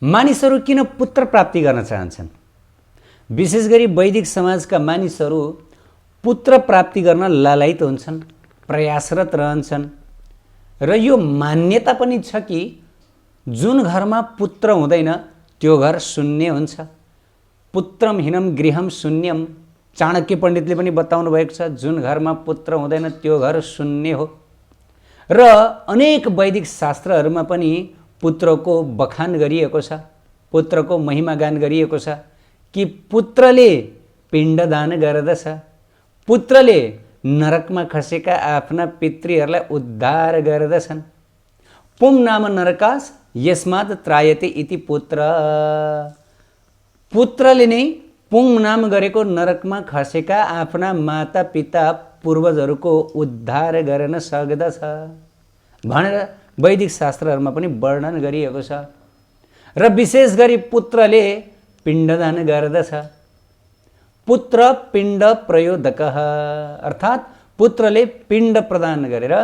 मानिसहरू किन पुत्र प्राप्ति गर्न चाहन्छन्? विशेष गरी वैदिक समाजका मानिसहरू पुत्र प्राप्ति गर्न लालायित हुन्छन्, प्रयासरत रहन्छन् र यो मान्यता पनि छ कि जुन घरमा पुत्र हुँदैन त्यो घर शून्य हुन्छ। पुत्रम हीनम गृहम शून्यम, चाणक्य पण्डितले पनि बताउनु भएको छ, जुन घरमा पुत्र हुँदैन त्यो घर शून्य हो। र अनेक वैदिक शास्त्रहरूमा पनि पुत्रको बखान गरिएको छ, पुत्रको महिमा गान गरिएको छ कि पुत्रले पिण्डदान गर्दछ, पुत्रले नरकमा खसेका आफ्ना पितृहरूलाई उद्धार गर्दछन्। पुम नाम नरकास यस्मात् त्रायते इति पुत्र, पुत्रले नै पुङ नाम गरेको नरकमा खसेका आफ्ना माता पिता पूर्वजहरूको उद्धार गर्न सक्दछ भनेर वैदिक शास्त्रहरूमा पनि वर्णन गरिएको छ। र विशेष गरी पुत्रले पिण्डदान गर्दछ। पुत्र पिण्ड प्रयोदकः, अर्थात् पुत्रले पिण्ड प्रदान गरेर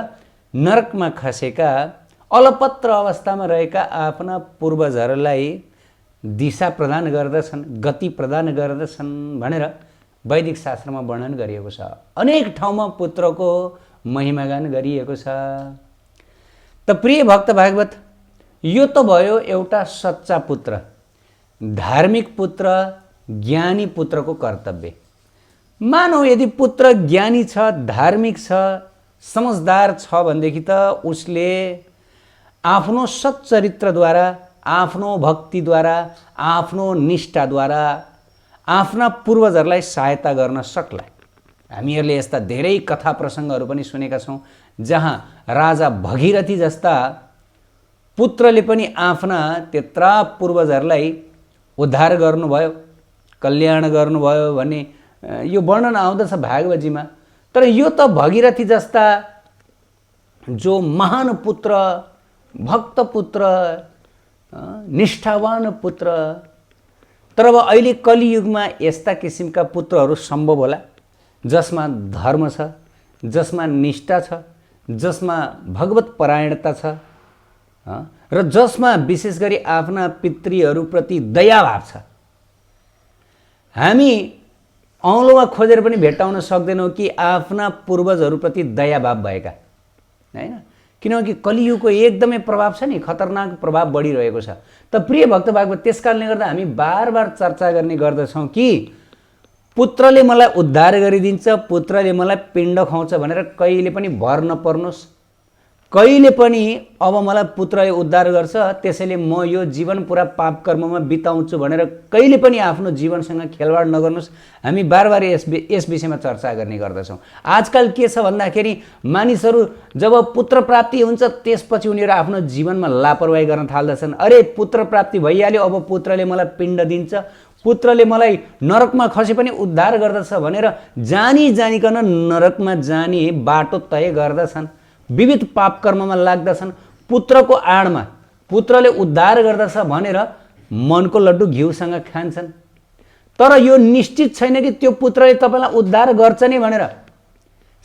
नरकमा खसेका अलपत्र अवस्थामा रहेका आफ्ना पूर्वजहरूलाई दिशा प्रदान गर्दछन्, गति प्रदान गर्दछन् भनेर वैदिक शास्त्रमा वर्णन गरिएको छ। अनेक ठाउँमा पुत्रको महिमागान गरिएको छ। त प्रिय भक्त भागवत, यो त भयो एउटा सच्चा पुत्र, धार्मिक पुत्र, ज्ञानी पुत्रको कर्तव्य। मानौ यदि पुत्र ज्ञानी छ, धार्मिक छ, समझदार छ भनेदेखि त उसले आफ्नो सच्चरित्रद्वारा, आफ्नो भक्तिद्वारा, आफ्नो निष्ठाद्वारा आफ्ना पूर्वजहरूलाई सहायता गर्न सक्ला। हामीहरूले यस्ता धेरै कथा प्रसङ्गहरू पनि सुनेका छौँ जहाँ राजा भगीरथी जस्ता पुत्रले पनि आफ्ना त्यत्रा पूर्वजहरूलाई उद्धार गर्नुभयो, कल्याण गर्नुभयो भन्ने यो वर्णन आउँदछ भागवतजीमा। तर यो त भगीरथी जस्ता जो महान पुत्र, भक्त पुत्र, निष्ठावान पुत्र, तर अब अहिले कलियुगमा यस्ता किसिमका पुत्रहरू सम्भव होला जसमा धर्म छ, जसमा निष्ठा छ, जसमा भगवत परायणता छ र जसमा विशेष गरी आफ्ना पितृहरूप्रति दयाभाव छ। हामी औँलोमा खोजेर पनि भेट्टाउन सक्दैनौँ कि आफ्ना पूर्वजहरूप्रति दयाभाव भएका, हैन? किनकि कलियुगको एकदमै प्रभाव छ नि, खतरनाक प्रभाव बढिरहेको छ। त प्रिय भक्त भागवत, त्यस कारणले गर्दा हामी बार बार चर्चा गर्ने गर्दछौँ कि पुत्रले मलाई उद्धार गरिदिन्छ, पुत्रले मलाई पिण्ड खुवाउँछ भनेर कहिले पनि भर नपर्नुहोस्। कहिले पनि अब मलाई पुत्रले उद्धार गर्छ त्यसैले म यो जीवन पुरा पाप कर्ममा बिताउँछु भनेर कहिले पनि आफ्नो जीवनसँग खेलवाड नगर्नुहोस्। हामी बार बार यस विषयमा चर्चा गर्ने गर्दछौँ। आजकल के छ भन्दाखेरि मानिसहरू जब पुत्र प्राप्ति हुन्छ त्यसपछि उनीहरू आफ्नो जीवनमा लापरवाही गर्न थाल्दछन्। अरे पुत्र प्राप्ति भइहाल्यो, अब पुत्रले मलाई पिण्ड दिन्छ, पुत्रले मलाई नरकमा खसे पनि उद्धार गर्दछ भनेर जानी जानिकन नरकमा जाने बाटो तय गर्दछन्, विविध पाप कर्ममा लाग्दछन्। पुत्रको आडमा पुत्रले उद्धार गर्दछ भनेर मनको लड्डु घिउसँग खान्छन्। तर यो निश्चित छैन कि त्यो पुत्रले तपाईँलाई उद्धार गर्छ नि भनेर।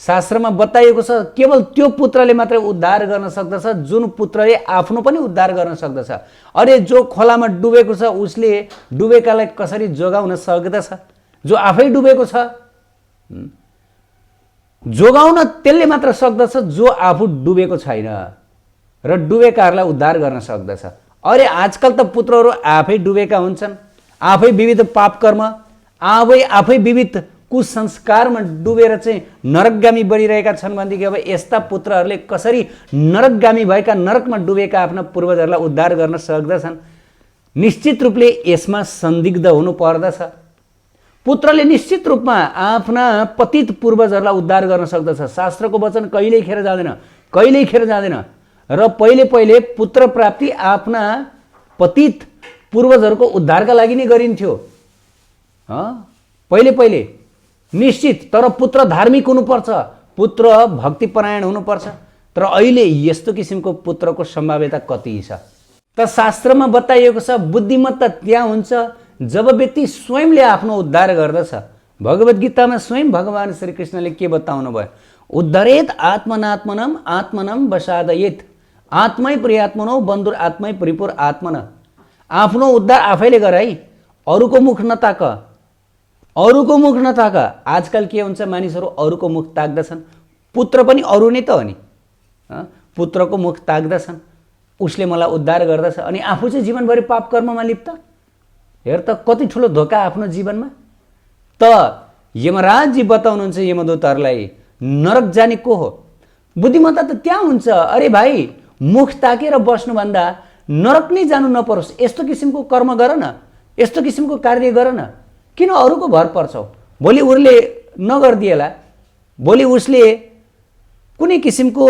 शास्त्रमा बताइएको छ केवल त्यो पुत्रले मात्रै उद्धार गर्न सक्दछ जुन पुत्रले आफ्नो पनि उद्धार गर्न सक्दछ। अरे जो खोलामा डुबेको छ उसले डुबेकालाई कसरी जोगाउन सक्दछ? जो आफै डुबेको छ जोगाउन त्यसले मात्र सक्दछ जो आफू डुबेको छैन र डुबेकाहरूलाई उद्धार गर्न सक्दछ। अरे आजकल त पुत्रहरू आफै डुबेका हुन्छन्, आफै विविध पाप कर्म, आफै विविध कुसंस्कारमा डुबेर चाहिँ नरकगामी बनिरहेका छन् भनेदेखि अब यस्ता पुत्रहरूले कसरी नरकगामी भएका, नरकमा डुबेका आफ्ना पूर्वजहरूलाई उद्धार गर्न सक्दछन्? निश्चित रूपले यसमा संदिग्ध हुनु पर्दछ। पुत्रले निश्चित रूपमा आफ्ना पतित पूर्वजहरूलाई उद्धार गर्न सक्दछ। शास्त्रको वचन कहिल्यै खेर जाँदैन र पहिले पुत्र प्राप्ति आफ्ना पतित पूर्वजहरूको उद्धारका लागि नै गरिन्थ्यो पहिले निश्चित। तर पुत्र धार्मिक हुनुपर्छ, पुत्र भक्तिपरायण हुनुपर्छ। तर अहिले यस्तो किसिमको पुत्रको सम्भाव्यता कति छ? त शास्त्रमा बताइएको छ बुद्धिमत्ता त्यहाँ हुन्छ जब व्यक्ति स्वयंले आफ्नो उद्धार गर्दछ। भगवत गीतामा स्वयं भगवान श्री कृष्णले के बताउनु भयो? उद्धरेत आत्मनात्मनम आत्मनम वसादयेत आत्मै प्रियात्मनो बन्धुर आत्मै परिपुर आत्मन। आफ्नो उद्धार आफैले गर है, अरूको मुख नताक, अरूको मुख नताक। आजकल के हुन्छ, मानिसहरू अरूको मुख ताक्दछन्। पुत्र पनि अरू नै त हो नि, पुत्रको मुख ताक्दछन्, उसले मलाई उद्धार गर्दछ, अनि आफू चाहिँ जीवनभरि पाप कर्ममा लिप्त। हेर त कति ठुलो धोका आफ्नो जीवनमा। त यमराजजी बताउनुहुन्छ यमदूतहरूलाई, नरक जाने को हो? बुद्धिमत्ता त त्यहाँ हुन्छ, अरे भाइ मुख ताकेर बस्नुभन्दा नरक नै जानु नपरोस्, यस्तो किसिमको कर्म गर न, यस्तो किसिमको कार्य गर न, किन अरूको भर पर्छौ? भोलि उसले नगरिदिएला, भोलि उसले कुनै किसिमको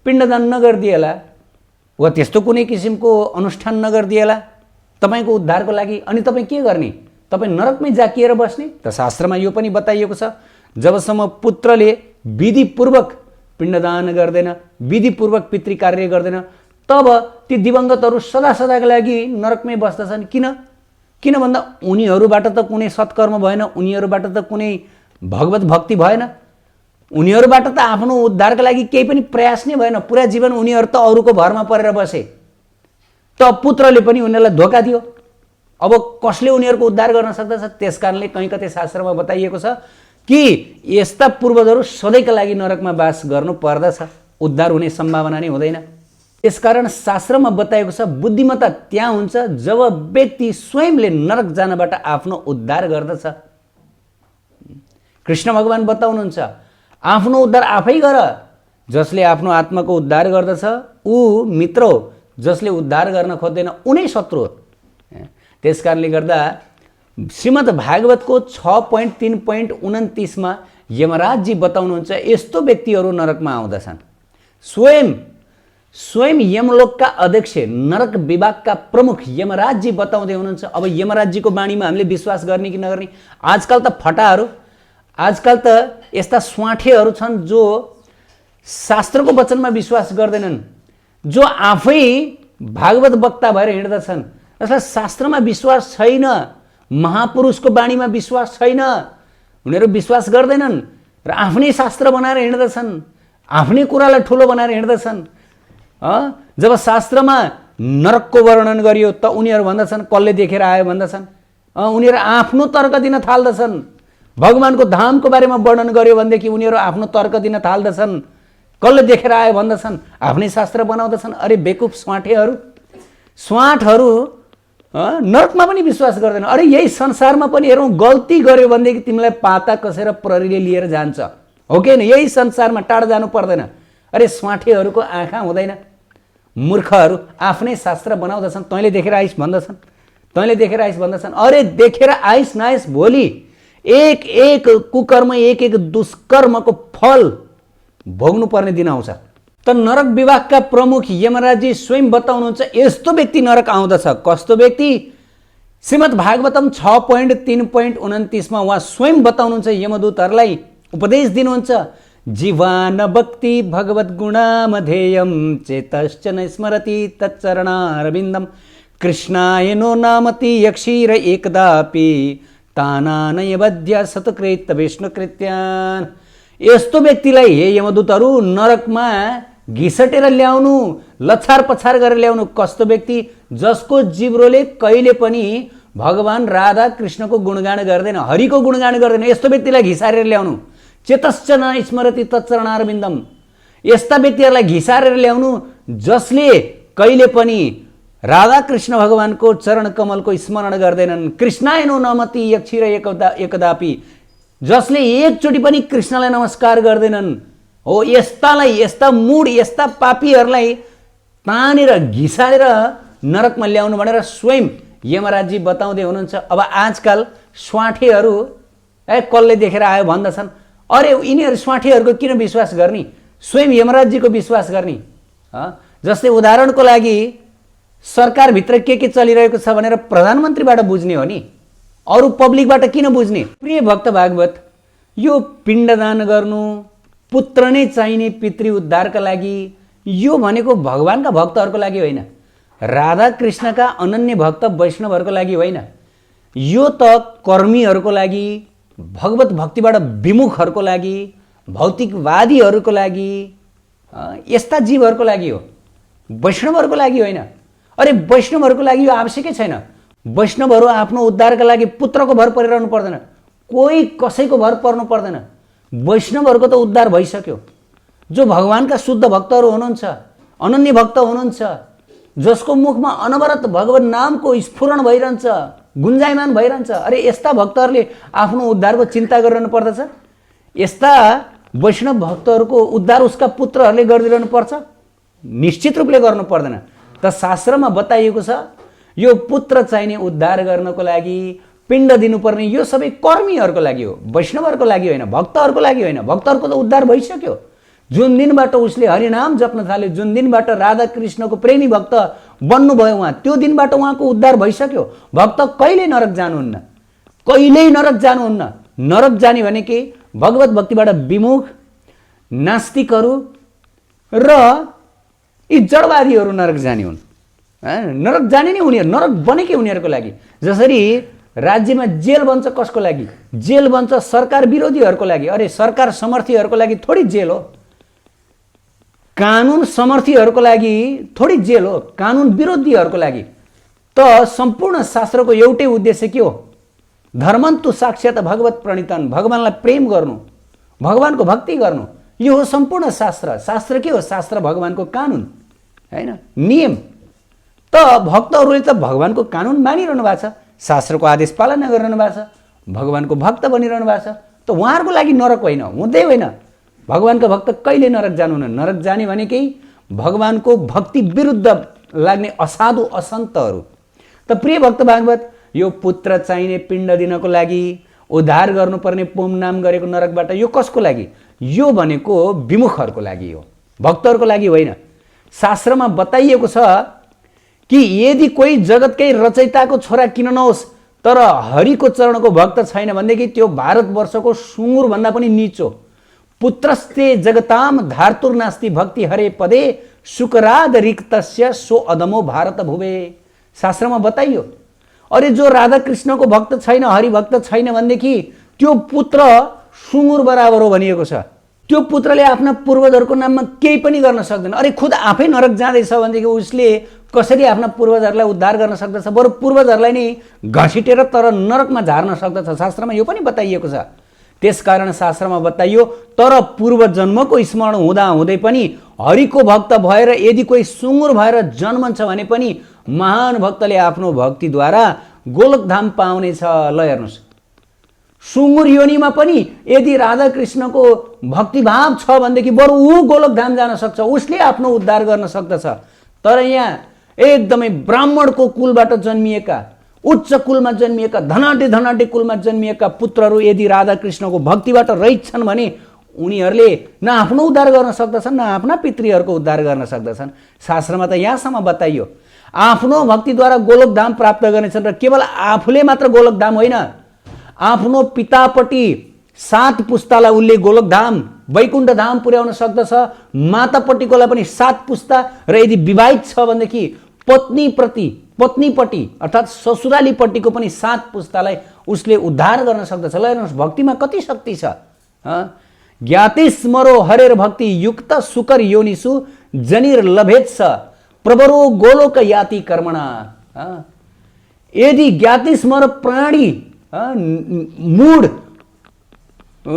पिण्डदान नगरिदिएला, वा त्यस्तो कुनै किसिमको अनुष्ठान नगरिदिएला तपाईँको उद्धारको लागि, अनि तपाईँ के गर्ने? तपाईँ नरकमै जाकिएर बस्ने? त शास्त्रमा यो पनि बताइएको छ, जबसम्म पुत्रले विधिपूर्वक पिण्डदान गर्दैन, विधिपूर्वक पितृ कार्य गर्दैन, तब ती दिवंगतहरू सदा सदाका लागि नरकमै बस्दछन्। किन भन्दा उनीहरूबाट त कुनै सत्कर्म भएन, उनीहरूबाट त कुनै भगवत भक्ति भएन, उनीहरूबाट त आफ्नो उद्धारका लागि केही पनि प्रयास नै भएन। पुरा जीवन उनीहरू त अरूको भरमा परेर बसे। त पुत्रले पनि उनीहरूलाई धोका दियो। अब कसले उनीहरूको उद्धार गर्न सक्दछ? त्यसकारणले कहीँ कतै शास्त्रमा बताइएको छ कि यस्ता पूर्वजहरू सधैँका लागि नरकमा बास गर्नु पर्दछ, उद्धार हुने सम्भावना नै हुँदैन। त्यसकारण शास्त्रमा बताएको छ बुद्धिमत्ता त्यहाँ हुन्छ जब व्यक्ति स्वयंले नरक जानबाट आफ्नो उद्धार गर्दछ। कृष्ण भगवान बताउनुहुन्छ, आफ्नो उद्धार आफै गर। जसले आफ्नो आत्माको उद्धार गर्दछ ऊ मित्र हो, जसले उद्धार गर्न खोज्दैन उनै शत्रु हो। त्यसकारणले गर्दा श्रीमद् भागवतको 6.3.29 मा यमराजजी बताउनुहुन्छ यस्तो व्यक्तिहरू नरकमा आउँदछन्। स्वयं यमलोकका अध्यक्ष, नरक विभागका प्रमुख यमराजजी बताउँदै हुनुहुन्छ। अब यमराजजीको बाणीमा हामीले विश्वास गर्ने कि नगर्ने? आजकल त फटाहरू, आजकल त यस्ता स्वाठेहरू छन् जो शास्त्रको वचनमा विश्वास गर्दैनन्, जो आफै भागवत वक्ता भएर हिँड्दछन्, जसलाई शास्त्रमा विश्वास छैन, महापुरुषको बाणीमा विश्वास छैन, उनीहरू विश्वास गर्दैनन् र आफ्नै शास्त्र बनाएर हिँड्दछन्, आफ्नै कुरालाई ठुलो बनाएर हिँड्दछन्। जब शास्त्रमा नरकको वर्णन गरियो त उनीहरू भन्दछन् कसले देखेर आयो भन्दछन्। उनीहरू आफ्नो तर्क दिन थाल्दछन्। भगवानको धामको बारेमा वर्णन गर्यो भनेदेखि उनीहरू आफ्नो तर्क दिन थाल्दछन्, कसले देखेर आयो भन्दछन्, आफ्नै शास्त्र बनाउँदछन्। अरे बेकुफ स्वाठहरू नरकमा पनि विश्वास गर्दैन। अरे यही संसारमा पनि हेरौँ, गल्ती गर्यो भनेदेखि तिमीलाई पाता कसेर प्रहरीले लिएर जान्छ, हो कि होइन? यही संसारमा टाढा जानु पर्दैन। अरे स्वाठेहरूको आँखा हुँदैन। मूर्खहरू आफ्नै शास्त्र बनाउँदछन्, तैँले देखेर आइस भन्दछन्, तैँले देखेर आइस भन्दछन्। अरे देखेर आइस नआइस, भोलि एक एक कुकर्म, एक एक दुष्कर्मको फल भोग्नु पर्ने दिन आउँछ। त नरक विभागका प्रमुख यमराजजी स्वयं बताउनुहुन्छ यस्तो व्यक्ति नरक आउँदछ। कस्तो व्यक्ति? श्रीमद् भागवतम 6.3.29 मा उहाँ स्वयं बताउनुहुन्छ, यमदूतहरूलाई उपदेश दिनुहुन्छ। जीवान भक्ति भगवत गुणामधेयम चेतश्च न स्मरति तच्चरणारविन्दम कृष्णाय नो नामति यक्षीर एकदापि तानानय बध्य सतकृत विष्णुकृत्यान। यस्तो व्यक्तिलाई हे यमदूतहरू नरकमा घिसटेर ल्याउनु, लछार पछार गरेर ल्याउनु। कस्तो व्यक्ति? जसको जिब्रोले कहिले पनि भगवान राधा कृष्णको गुणगान गर्दैन, हरिको गुणगान गर्दैन, यस्तो व्यक्तिलाई घिसारेर ल्याउनु। चेतश्च न स्मरति तत्चरणारविन्दम। यस्ता व्यक्तिहरूलाई घिसारेर ल्याउनु जसले कहिले पनि राधा कृष्ण भगवानको चरण कमलको स्मरण गर्दैनन्। कृष्णाय नो नमति यक्षीर एकदापि, जसले एकचोटि पनि कृष्णलाई नमस्कार गर्दैनन्। हो, यस्तालाई, यस्ता मूढ, यस्ता पापीहरूलाई तानेर घिसारेर नरकमा ल्याउनु भनेर स्वयं यमराजजी बताउँदै हुनुहुन्छ। अब आजकल स्वाठेहरू कसले देखेर आयो भन्दछन्। अरे यिनीहरू स्वाठेहरूको किन विश्वास गर्ने? स्वयं यमराजजीको विश्वास गर्ने। जस्तै उदाहरणको लागि सरकारभित्र के चलिरहेको छ भनेर प्रधानमन्त्रीबाट बुझ्ने हो नि, अरू पब्लिकबाट किन बुझ्ने? प्रिय भक्त भागवत, यो पिण्डदान गर्नु, पुत्र नै चाहिने पितृ उद्धारका लागि, यो भनेको भगवानका भक्तहरूको लागि होइन, राधा कृष्णका अनन्य भक्त वैष्णवहरूको लागि होइन। यो त कर्मीहरूको लागि, भगवत भक्तिबाट विमुखहरूको लागि, भौतिकवादीहरूको लागि, यस्ता जीवहरूको लागि हो, वैष्णवहरूको लागि होइन। अरे वैष्णवहरूको लागि यो आवश्यकै छैन। वैष्णवहरू आफ्नो उद्धारका लागि पुत्रको भर परिरहनु पर्दैन, कोही कसैको भर पर्नु पर्दैन। वैष्णवहरूको त उद्धार भइसक्यो। जो भगवानका शुद्ध भक्तहरू हुनुहुन्छ, अनन्य भक्त हुनुहुन्छ, जसको मुखमा अनवरत भगवान नामको स्फुरण भइरहन्छ, गुन्जायमान भइरहन्छ, अरे यस्ता भक्तहरूले आफ्नो उद्धारको चिन्ता गरिरहनु पर्दछ? यस्ता वैष्णव भक्तहरूको उद्धार उसका पुत्रहरूले गरिदिरहनु पर्छ? निश्चित रूपले गर्नु पर्दैन। त शास्त्रमा बताइएको छ यो पुत्र चाहिने उद्धार गर्नको लागि, पिण्ड दिनुपर्ने, यो सबै कर्मीहरूको लागि हो, वैष्णवहरूको लागि होइन, भक्तहरूको लागि होइन। भक्तहरूको त उद्धार भइसक्यो। जुन दिनबाट उसले हरिनाम जप्न थाल्यो, जुन दिनबाट राधा कृष्णको प्रेमी भक्त बन्नुभयो उहाँ, त्यो दिनबाट उहाँको उद्धार भइसक्यो। भक्त कहिल्यै नरक जानुहुन्न, कहिल्यै नरक जानुहुन्न। नरक जाने भने के? भगवत भक्तिबाट विमुख नास्तिकहरू र यी जडवादीहरू नरक जाने हुन्। नरक जाने नै उनीहरू, नरक बनेकै उनीहरूको लागि। जसरी राज्यमा जेल बन्छ कसको लागि? जेल बन्छ सरकार विरोधीहरूको लागि। अरे सरकार समर्थीहरूको लागि थोडी जेल हो, कानुन समर्थीहरूको लागि थोडी जेल हो, कानुन विरोधीहरूको लागि। त सम्पूर्ण शास्त्रको एउटै उद्देश्य के हो? धर्मन्तु साक्षात् भगवत प्रणितन, भगवानलाई प्रेम गर्नु, भगवानको भक्ति गर्नु, यो हो सम्पूर्ण शास्त्र। शास्त्र के हो? शास्त्र भगवानको कानुन हैन, नियम। त भक्तहरूले त भगवानको कानुन मानिरहनु भएको छ, शास्त्रको आदेश पालना गरिरहनु भएको छ, भगवानको भक्त बनिरहनु भएको छ। त उहाँहरूको लागि नरक होइन, हुँदै होइन। भगवानका भक्त कहिले नरक जानुहुन्न। नरक जाने भनेकै भगवानको भक्ति विरुद्ध लाग्ने असाधु असन्तहरू। त प्रिय भक्त भागवत, यो पुत्र चाहिने पिण्ड दिनको लागि, उद्धार गर्नुपर्ने पुम नाम गरेको नरकबाट, यो कसको लागि? यो भनेको विमुखहरूको लागि हो, भक्तहरूको लागि होइन। शास्त्रमा बताइएको छ कि यदि कोही जगतकै रचयिताको छोरा किन नहोस् तर हरिको चरणको भक्त छैन भनेदेखि त्यो भारतवर्षको सुँगुर भन्दा पनि नीचो। पुत्रस्ते जगताम धार्तुर नास्ति भक्ति हरे पदे शुकराद रिक्तस्य सो अदमो भारत भुवे। शास्त्रमा बताइयो। अरे जो राधा कृष्णको भक्त छैन, हरिभक्त छैन भनेदेखि त्यो पुत्र सुँगुर बराबर हो भनिएको छ। त्यो पुत्रले आफ्ना पूर्वजहरूको नाममा केही पनि गर्न सक्दैन। अरे खुद आफै नरक जाँदैछ भनेदेखि उसले कसरी आफ्ना पूर्वजहरूलाई उद्धार गर्न सक्दछ? बरु पूर्वजहरूलाई नै घसिटेर तर नरकमा झार्न सक्दछ। शास्त्रमा यो पनि बताइएको छ। त्यसकारण शास्त्रमा बताइयो, तर पूर्व जन्मको स्मरण हुँदा हुँदै पनि हरिको भक्त भएर यदि कोही सुँगुर भएर जन्मन्छ भने पनि महान भक्तले आफ्नो भक्तिद्वारा गोलोकधाम पाउनेछ। ल हेर्नुहोस्, सुँगुर योनिमा पनि यदि राधा कृष्णको भक्तिभाव छ भनेदेखि बरु ऊ गोलोकधाम जान सक्छ, उसले आफ्नो उद्धार गर्न सक्दछ। तर यहाँ एकदमै ब्राह्मणको कुलबाट जन्मिएका, उच्च कुलमा जन्मिएका, धनाढ्य कुलमा जन्मिएका पुत्रहरू यदि राधा कृष्णको भक्तिबाट रहित छन् भने उनीहरूले न आफ्नो उद्धार गर्न सक्दछन्, न आफ्ना पितृहरूको उद्धार गर्न सक्दछन्। शास्त्रमा त यहाँसम्म बताइयो, आफ्नो भक्तिद्वारा गोलोकधाम प्राप्त गर्नेछन्। र केवल आफूले मात्र गोलोकधाम होइन, आफ्नो पितापट्टि 7 पुस्तालाई उसले गोलोकधाम वैकुण्ठ धाम पुर्याउन सक्दछ। मातापट्टिकोलाई पनि 7 पुस्ता, र यदि विवाहित छ भनेदेखि पत्नीपट्टि अर्थात् ससुरालीपट्टिको पनि 7 पुस्तालाई उसले उद्धार गर्न सक्दछ। ल हेर्नुहोस्, भक्तिमा कति शक्ति छ। ज्ञाति स्मरो हरेर भक्ति युक्त सुकर योनिसु जनिर लभेत्स प्रवरो गोलोक याति कर्मणा। यदि ज्ञाति स्मर प्राणी मूड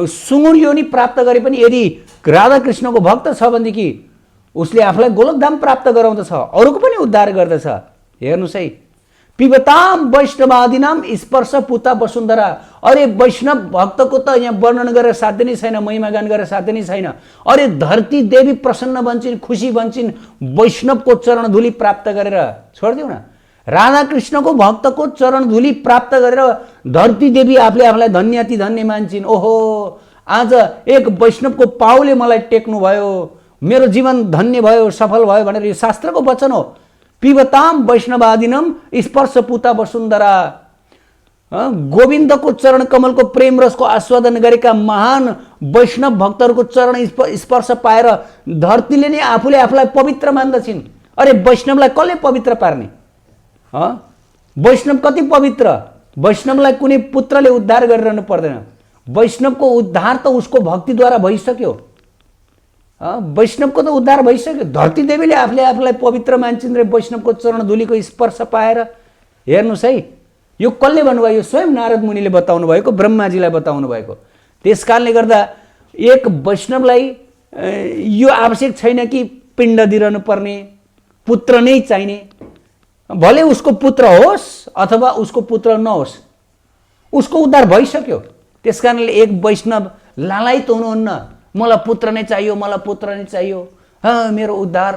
सुँगुर योनि प्राप्त गरे पनि यदि राधा कृष्णको भक्त छ भनेदेखि उसले आफूलाई गोलोकधाम प्राप्त गराउँदछ, अरूको पनि उद्धार गर्दछ। हेर्नुहोस् है, पिबताम वैष्णवादिनाम स्पर्श पुता वसुन्धरा। अरे वैष्णव भक्तको त यहाँ वर्णन गरेर साध्य नै छैन, महिमा गान गरेर साध्य नै छैन। अरे धरती देवी प्रसन्न बन्छिन्, खुसी बन्छिन् वैष्णवको चरण धुली प्राप्त गरेर। छोडिदिउँ न, राधा कृष्णको भक्तको चरण धुली प्राप्त गरेर धरती देवी आफूले आफूलाई धन्यति धन्य मान्छिन्। ओहो, आज एक वैष्णवको पाउले मलाई टेक्नु भयो, मेरो जीवन धन्य भयो, सफल भयो भनेर यो शास्त्रको वचन हो। पिबताम वैष्णवादिनम स्पर्श पुता वसुन्धरा। गोविन्दको चरण कमलको प्रेम रसको आस्वादन गरेका महान वैष्णव भक्तहरूको चरण स्पर्श पाएर धरतीले नै आफूले आफूलाई पवित्र मान्दछिन्। अरे वैष्णवलाई कसले पवित्र पार्ने? वैष्णव कति पवित्र? वैष्णवलाई कुनै पुत्रले उद्धार गरिरहनु पर्दैन। वैष्णवको उद्धार त उसको भक्तिद्वारा भइसक्यो। वैष्णवको त उद्धार भइसक्यो। धरती देवीले आफूलाई पवित्र मान्छन् रे वैष्णवको चरणधुलीको स्पर्श पाएर। हेर्नुहोस् है, यो कसले भन्नुभयो? यो स्वयं नारद मुनिले बताउनु भएको, ब्रह्माजीलाई बताउनु भएको। त्यस कारणले गर्दा एक वैष्णवलाई यो आवश्यक छैन कि पिण्ड दिइरहनु पर्ने, पुत्र नै चाहिने। भले उसको पुत्र होस् अथवा उसको पुत्र नहोस्, उसको उद्धार भइसक्यो। त्यस कारणले एक वैष्णव लालायित हुनुहुन्न, मलाई पुत्र नै चाहियो, मलाई पुत्र नै चाहियो, मेरो उद्धार।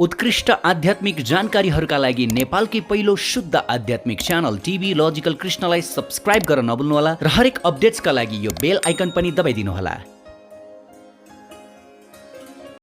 उत्कृष्ट आध्यात्मिक जानकारीहरूका लागि नेपालकै पहिलो शुद्ध आध्यात्मिक च्यानल टिभी लजिकल कृष्णलाई सब्स्क्राइब गर्न नभुल्नुहोला र हरेक अपडेट्सका लागि यो बेल आइकन पनि दबाइदिनुहोला।